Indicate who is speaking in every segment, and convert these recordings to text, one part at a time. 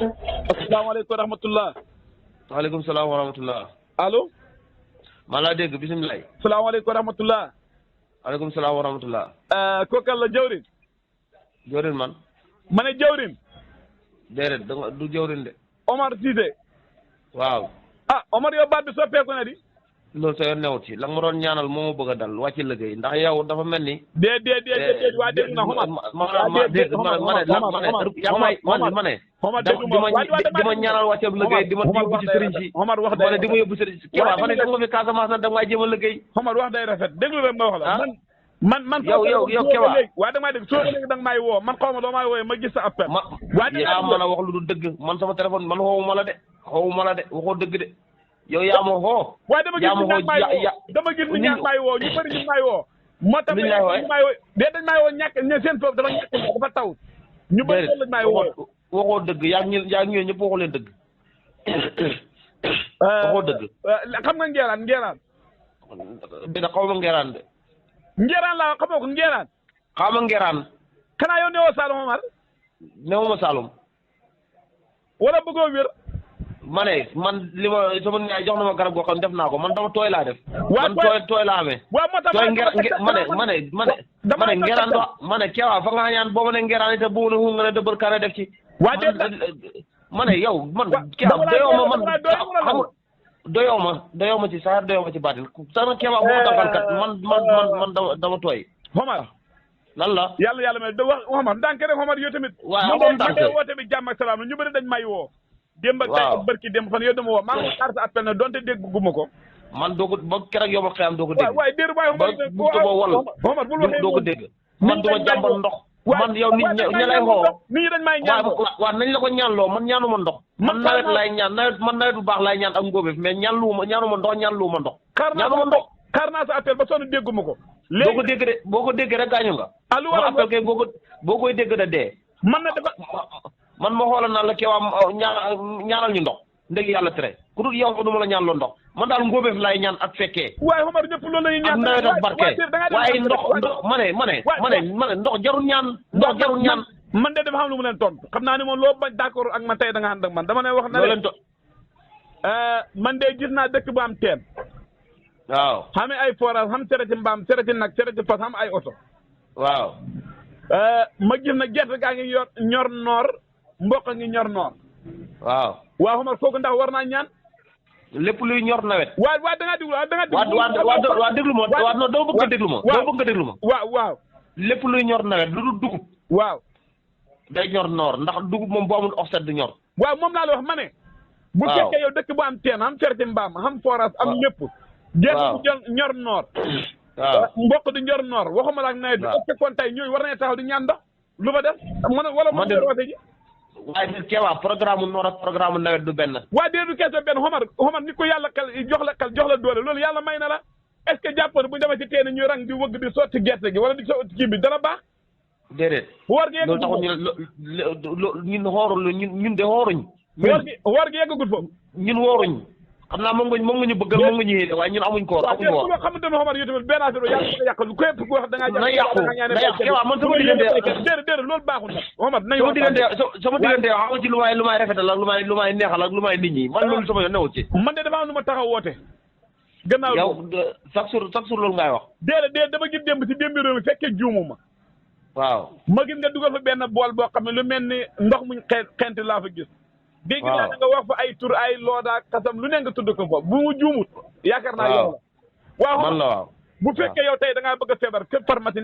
Speaker 1: asalaamaaleykum wa rahmatullah.
Speaker 2: waaleykum salaam wa rahmatullah.
Speaker 1: allo.
Speaker 2: maa laa dégg bisimilah.
Speaker 1: salaamaaleykum wa rahmatullah.
Speaker 2: waaleykum salaam wa rahmatullah.
Speaker 1: kookal la jawrin.
Speaker 2: jawrin man.
Speaker 1: ma ne jawrin.
Speaker 2: déedéet du jawrin de.
Speaker 1: Omar Cissé.
Speaker 2: waaw.
Speaker 1: ah Omar yow baat bi soppeeku na di.
Speaker 2: loolu sa yoon newut ci la nga ma doon ñaanal moo ma bëgg a dal wàcc liggéey ndax yow dafa mel ni.
Speaker 1: déedéet waa dégg na Omar.
Speaker 2: ma ne. di ma ñaanal wàcceeb liggéey di ma yóbbu ci sëriñ si.
Speaker 1: Omar wax day
Speaker 2: di ma yóbbu sëriñ si. waaw fan yii da nga fi Casamance nag da nga may jéem a liggéey.
Speaker 1: Omar wax day rafet déglu rek ma wax la. man
Speaker 2: yow Kewa
Speaker 1: waaye da nga may dégg soo léegi da nga may woo man xaw ma doo may wooyee ma gis sa appel.
Speaker 2: yaa mën a wax lu dul dëgg man sama téléphone man xoowuma la de waxoo dëgg de. yow yaa ma xoo.
Speaker 1: waaye dama gis ni ñaar may woo ñu bëri ñu may woo. moo tax may woo dañ may woo ñàkk seen foofu dafa ñàkk dafa taw. ñu bëri loolu lañ may woo.
Speaker 2: waxoo dëgg yaa ngi ñëpp waxoo leen dëgg. waxoo dëgg.
Speaker 1: xam nga ngeeraan.
Speaker 2: dina xaw ma ngeeraan de.
Speaker 1: ngeeraan laa xamoo ko ngeeraan.
Speaker 2: xaw ma ngeeraan.
Speaker 1: xanaa yow newoo Saloum Omar.
Speaker 2: newuma Saloum.
Speaker 1: wala bëggoo wér.
Speaker 2: ma ne man li ma sama nijaay jox na ma garab goo xam def naa ko man dama tooy laa def.
Speaker 1: waaw
Speaker 2: man tooy laa amee.
Speaker 1: waaw moo tax
Speaker 2: ma ne ngeeraan do ma ne Kewa fa nga ñaan boo ma ne ngeeraan itam bu ma ne nga ne dëbbër kaane def ci. ma ne yow man. Kewa doyoo ma man xamul doyoo ma ci saar doyoo ma ci baatin sama Kewa bu ma tàngal kat man dama tooy.
Speaker 1: Omar.
Speaker 2: lan la.
Speaker 1: yàlla may wax Omar ndànk rek Omar yow tamit.
Speaker 2: waaw amoon ndànk
Speaker 1: woo tamit jàmm ak salaam ñu bëri dañ may woo. démb ak tey barki démb fan yow dama woo maa ngi xaar sa appel na donte dégguma ko.
Speaker 2: man doo ko ba keroog yow ma xëyam doo ko dégg.
Speaker 1: waaye déedéet waaye
Speaker 2: Omar bul waxee doo ko dégg. man du ma jàmbal ndox. man yow nit ñi lay xoo.
Speaker 1: nit ñi dañ may ñaan
Speaker 2: waaw nañ la ko ñaanloo man ñaanuma ndox. man nawet laay ñaan nawet bu baax laay ñaan ak ngóobeef mais ñaanuma ndox ñaanluwuma ndox. ñaanuma ndox.
Speaker 1: xaar naa sa appel ba sonn dégguma ko.
Speaker 2: léegi doo ko dégg de boo ko déggee rek gaañu nga.
Speaker 1: allo wala
Speaker 2: appel kay boo koy dégg da dee.
Speaker 1: man na dafa.
Speaker 2: man ma xoolal naa la Kewa ñaanal ñu ndox ndeg yàlla tere ku dul yow du ma la ñaan loo ndox man daal ngóobeef laay ñaan ak fekkee.
Speaker 1: waaye Omar ñëpp loolu la ñuy ñaan
Speaker 2: ak nawet ak barke waaye ndox ma ne ndox jarul ñaan. ndox jarul ñaan.
Speaker 1: man de dafa xam lu mu leen tontu xam naa ne moom loo bañ d'accord ak man tey da nga ànd ak man dama ne wax na leen man de gis naa dëkk bu am teen.
Speaker 2: waaw
Speaker 1: xam ay forage xam sereti mbaam sereti nag sereti fas xam ay oto.
Speaker 2: waaw.
Speaker 1: ma gis na gerte gaa ngi ñor noor mboq ngi ñor noor.
Speaker 2: waaw.
Speaker 1: waaw Omar kooku ndax war naa ñaan.
Speaker 2: lépp luy ñor nawet.
Speaker 1: waaw da ngaa déglu
Speaker 2: waa déglu ma waaw non doo bëgg nga déglu ma. doo bëgg nga déglu ma.
Speaker 1: waaw.
Speaker 2: lépp luy ñor nawet lu dul dugub.
Speaker 1: waaw.
Speaker 2: day ñor noor ndax dugub moom bu amul offset du ñor.
Speaker 1: waaw moom laa la wax ma ne. bu fekkee yow dëkk bu am teen xam ferti mbaam xam forage am lépp. gerte du ñor noor.
Speaker 2: waaw
Speaker 1: mboq du ñor noor waxuma la ak nawet bi. est-ce que kon tey ñooñu war nañu taxaw di ñaan ndox lu fa def. wala mu woote ji.
Speaker 2: waaye Kewa programme noor ak programme nawet du benn.
Speaker 1: waa déedéet du keesoo benn Omar ni ko yàlla jox la doole loolu yàlla may na la est-ce que jàppoon bu ñu demee ci teen ñuy rang di wëgg di sotti gerte gi wala di sotti kii bi dana baax.
Speaker 2: déedéet.
Speaker 1: woor gi
Speaker 2: loolu taxul ñun xoorul ñun de xooruñ.
Speaker 1: woor gi yeggagul foofu.
Speaker 2: ñun wooruñ. xam naa moom nga ñu bëggal moom nga ñu yéene waaye ñun amuñ koor amuñ woor.
Speaker 1: waaw xamante ne Omar yow tamit benn affaire yàlla ko yàqal képp ku wax da ngaa
Speaker 2: na yàqu Kewa man sama diggante
Speaker 1: déedéet loolu baaxul nag Omar
Speaker 2: sama diggante xam nga ci lu may rafetal ak lu may neexal ak lu may nit ñi man loolu sama yoon newut ci.
Speaker 1: man de dafa am lu ma taxaw woote. gannaaw
Speaker 2: yow chaque jour loolu ngay wax.
Speaker 1: déedéet dama gis démb ci démb réew mi fekkee juumuma.
Speaker 2: waaw
Speaker 1: ma gis nga dugal fa benn bool boo xam ne lu mel ni ndox muñ xeent laa fa gis. dégg naa nga wax fa ay tur ay looda kasam lu ne nga tudd ko fa bu mu juumut. yaakaar naa yow la. waaw
Speaker 2: man la waaw.
Speaker 1: bu fekkee yow tey da ngaa bëgg a feebar képp pharmacie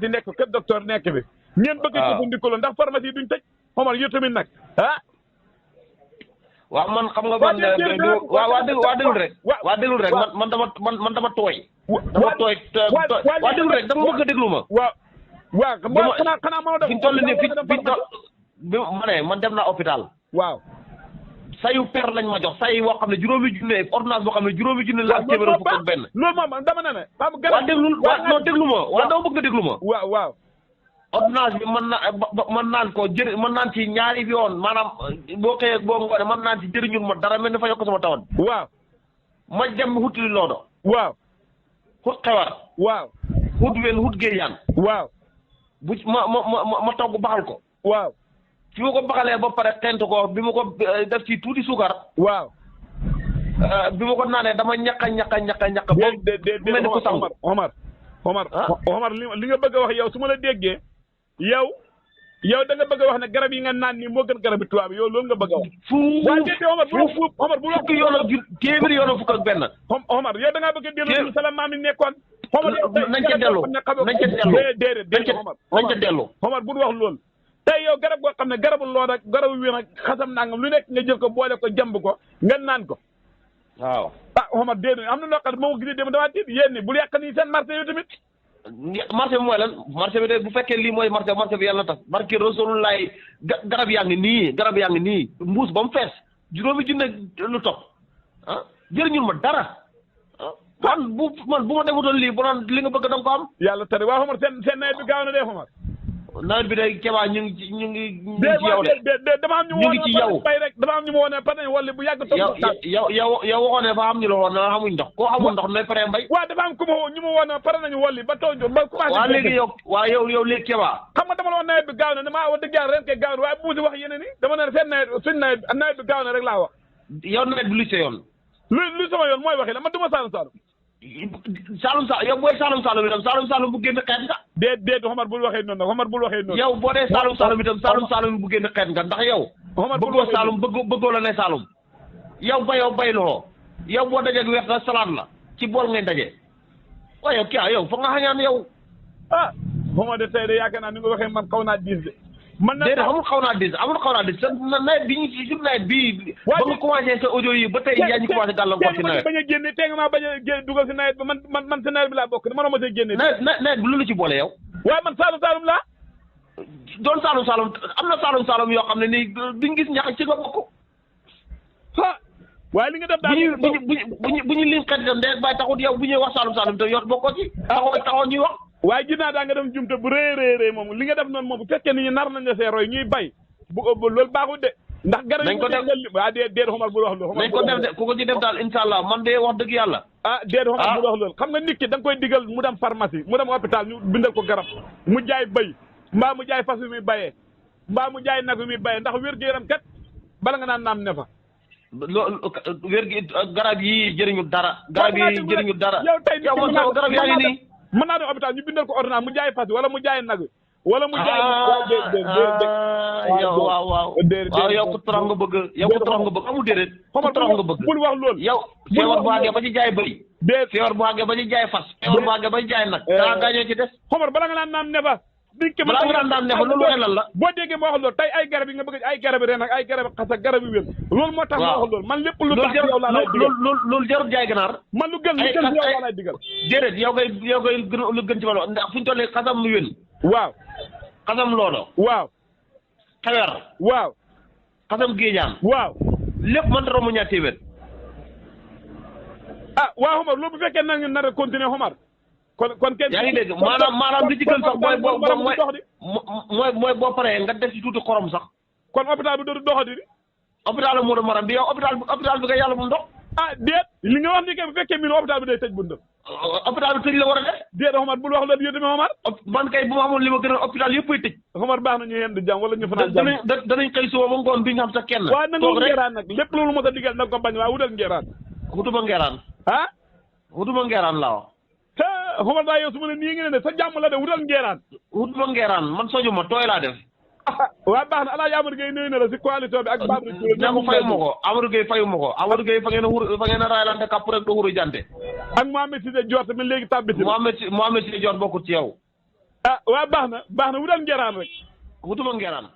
Speaker 1: nekk képp docteur nekk bi. ngeen bëgg a jëfandikoo ndax pharmacie yi duñ tëj. Omar yow tamit nag ah.
Speaker 2: waaw man xam nga man waa déglu rek. waa déglu rek man dama tooy. dama tooy waa déglu rek dama bëgg a déglu ma.
Speaker 1: waaw xanaa mënoo def.
Speaker 2: fi ñu toll nii bi ma ne man dem naa hôpital.
Speaker 1: waaw.
Speaker 2: sayu per lañ ma jox say woo xam ne juróomi junne ordonnance boo xam ne juróomi junne la ak téeméer fukk ak benn.
Speaker 1: loolu moom dama ne ne.
Speaker 2: waa déglu ma waa dama bëgg nga déglu ma.
Speaker 1: waaw.
Speaker 2: ordonnance bi mën naan ko mën naan ci ñaari bi yoon maanaam boo xëyee boo ngoonee mën naan ci jëriñul ma dara mel ni fa yokk sama tawat.
Speaker 1: waaw.
Speaker 2: ma dem xutli loodo.
Speaker 1: waaw.
Speaker 2: xut xewar.
Speaker 1: waaw.
Speaker 2: xut wen xut géeyaan.
Speaker 1: waaw.
Speaker 2: ma togg baxal ko.
Speaker 1: waaw.
Speaker 2: fi ma ko baxalee ba pare xent ko bi ma ko def ci tuuti suukar.
Speaker 1: waaw.
Speaker 2: bi ma ko naanee dama ñaq. mel ni ku sangu
Speaker 1: Omar li nga bëgg a wax yow su ma la déggee yow da nga bëgg a wax ne garab yi nga naan nii moo gën garab yi tubaab yow loolu nga bëgg a wax. Omar bu
Speaker 2: fukki yoon ak téeméeri yoon fukk ak benn.
Speaker 1: Omar yow da ngaa bëgg a dellu sa la maam yi nekkoon.
Speaker 2: nañ ca dellu
Speaker 1: Omar bu wax loolu. tey yow garab goo xam ne garabu lool ak garabu wér ak xasam nangam lu nekk nga jël ko boole ko jàmb ko nga naan ko.
Speaker 2: waaw.
Speaker 1: Omar déedéet am na loo xam ne moom gisee dem damaa tiit yéen ni bul yàq nii seen marché yi tamit.
Speaker 2: marché bi mooy lan marché bi de bu fekkee lii mooy marché bi yàlla tax barki Rasulullah garab yaa ngi nii mbuus ba mu fees juróomi junne lu topp jëriñul ma dara man bu ma defutoon lii bu naan li nga bëgg da nga ko am.
Speaker 1: yàlla tere waaw Omar seen nawet bi gaaw na de Omar.
Speaker 2: nawet bi day Keba ñu ngi ci yow
Speaker 1: de dama am ñu
Speaker 2: ñu ngi ci yow
Speaker 1: bay rek dama am ñu ma woon ne pare wala bu yàgg
Speaker 2: yow waxoon ne fa am ñu la woon na xamuñ ndox koo xamul ndox nooy pare mbay.
Speaker 1: waaw dafa am ku ma woo ñu ma woon ne pare nañu wolli ba taw ba commencé.
Speaker 2: waaw léegi yow léegi Keba.
Speaker 1: xam nga dama la woon nawet bi gaaw na damaa wax dëgg yàlla ren kay gaaw na waaye bu si wax yeneen yi dama ne seen nawet bi gaaw na rek laa wax.
Speaker 2: yow nawet bi lu sa yoon.
Speaker 1: lu sama yoon mooy waxi la man du ma saalum
Speaker 2: yow booy Saalum itam bu génn xeet nga.
Speaker 1: déet Omar bul waxee noonu Omar bul waxee noonu.
Speaker 2: yow boo dee Saalum itam Saalum bu génn xeet nga ndax yow.
Speaker 1: Omar bul
Speaker 2: bëggoo Saalum bëggoo la ne Saalum. yow bayloo yow boo dajeeg weex la salaat la ci bool ngay daje. waaye yow foog nga xañaan yow.
Speaker 1: Omar de tey de yaakaar naa ni nga waxee man xaw naa diis de.
Speaker 2: déedéet amul xaw naa diis sa nawet bi ñu ci jub nawet bii. ba nga commencé sa audio yi ba tey yaa ñu commencé gàllankoor si nawet.
Speaker 1: bañ a génne tey nga maa bañ a dugal si nawet bi man si nawet bi laa bokk mënoo ma see génne.
Speaker 2: nawet bi lu la ci boole yow.
Speaker 1: waaye man Saalum laa.
Speaker 2: doon Saalum am na Saalum yoo xam ne nii duñ gis ñax ci nga bokk.
Speaker 1: waaye li nga def daal
Speaker 2: bu ñu lim xet itam ndey bàyyi taxut yow bu ñuy wax Saalum te yow bokkoo ci taxoo ñuy wax.
Speaker 1: waaye gis naa daa nga def jumte bu rëy moom li nga def noonu moom bu fekkee ni ñu nar nañ la see roy ñuy bay bu loolu baaxul de. ndax garab yi waaw déet Omar bul wax loolu.
Speaker 2: nañ ko def de ku ko ci def daal incha allah man de wax dëgg yàlla.
Speaker 1: déet Omar bul wax loolu xam nga nit ki da nga koy digal mu dem pharmacie mu dem hôpital ñu bindal ko garab mu jaay bay mbaa mu jaay fas wi muy bayee mbaa mu jaay nag wi muy bayee ndax wér-gu-yaram kat bala nga naan naam ne fa.
Speaker 2: garab yi jëriñu dara. garab yi jëriñu dara.
Speaker 1: yow tey
Speaker 2: garab yaa ngi nii.
Speaker 1: mën naa dem hôpital ñu bindal ko ordonnance mu jaay fas wala mu jaay nag wala mu jaay.
Speaker 2: waaw yow ku torox nga bëgg amul déedéet. ku torox nga bëgg
Speaker 1: bul wax loolu.
Speaker 2: yow feebar bu àggee ba ci jaay bëri. feebar bu àggee ba ci jaay fas. feebar bu àggee ba ci jaay nag. gaañoo ci des.
Speaker 1: Omar bala nga naan naam ne fa.
Speaker 2: balaa nga naan ne fa loolu waxee lan la.
Speaker 1: boo déggee ma wax loolu tey ay garab yi nga bëgg ay garab yi ren ak ay garab xas ak garab yi wér. loolu moo tax ma wax loolu man lépp lu tax yow laa lay digal
Speaker 2: loolu jarul jaay ganaar.
Speaker 1: man lu gën yow laa lay digal.
Speaker 2: déedéet yow koy lu gën ci ma ndax fu ñu toll nii xasam lu wén.
Speaker 1: waaw.
Speaker 2: xasam loolo.
Speaker 1: waaw.
Speaker 2: xewer.
Speaker 1: waaw.
Speaker 2: xasam géejaan.
Speaker 1: waaw.
Speaker 2: lépp mën ta romb ñaar téeméer.
Speaker 1: waaw Omar loolu bu fekkee na nga nar a continuer Omar. kon kenn
Speaker 2: yaa ngi dégg maanaam li ci gën sax mooy boo paree nga def ci tuuti xorom sax.
Speaker 1: kon hôpital bi dootu doxati di.
Speaker 2: hôpital la Modou Maram bi yow hôpital bi nga yàlla bu ndox.
Speaker 1: déet li nga wax ni kay bu fekkee miin hôpital bi day tëj buntam.
Speaker 2: hôpital bi tëj la war a def.
Speaker 1: déet Omar bul wax loolu yow tamit Omar.
Speaker 2: man kay bu ma xamoon li ma gën a hôpital yëpp ay tëj.
Speaker 1: Omar baax na ñu yendu jàmm wala ñu fanaan jàmm.
Speaker 2: danañ xëy suba ba ngoon bi nga xam sax kenn.
Speaker 1: waaw na nga wut ngeeraan nag lépp loolu mos a digal nag ko bañ waaye wutal ngeeraan.
Speaker 2: wutuma ngeeraan. wutuma ngeeraan laa wax.
Speaker 1: Omar daa yow su ma ne nii ngeen ne sa jàmm la de wutal ngeeraan.
Speaker 2: wutuma ngeeraan man soju ma tooy laa def.
Speaker 1: waaw baax na Alaaji Amadou Gueye nuyu na la si coalition bi ak Badou Touré.
Speaker 2: ne ko fayu ma ko Amadou Gueye fayu ma ko Amadou Gueye fa ngeen a raayalante kàpp rek do xuru jante.
Speaker 1: ak Mohamed Cissé Dior tamit léegi tàbbiti.
Speaker 2: Mohamed Cissé Dior bokkut ci yow.
Speaker 1: waaw baax na wutal ngeeraan rek.
Speaker 2: wutuma ngeeraan.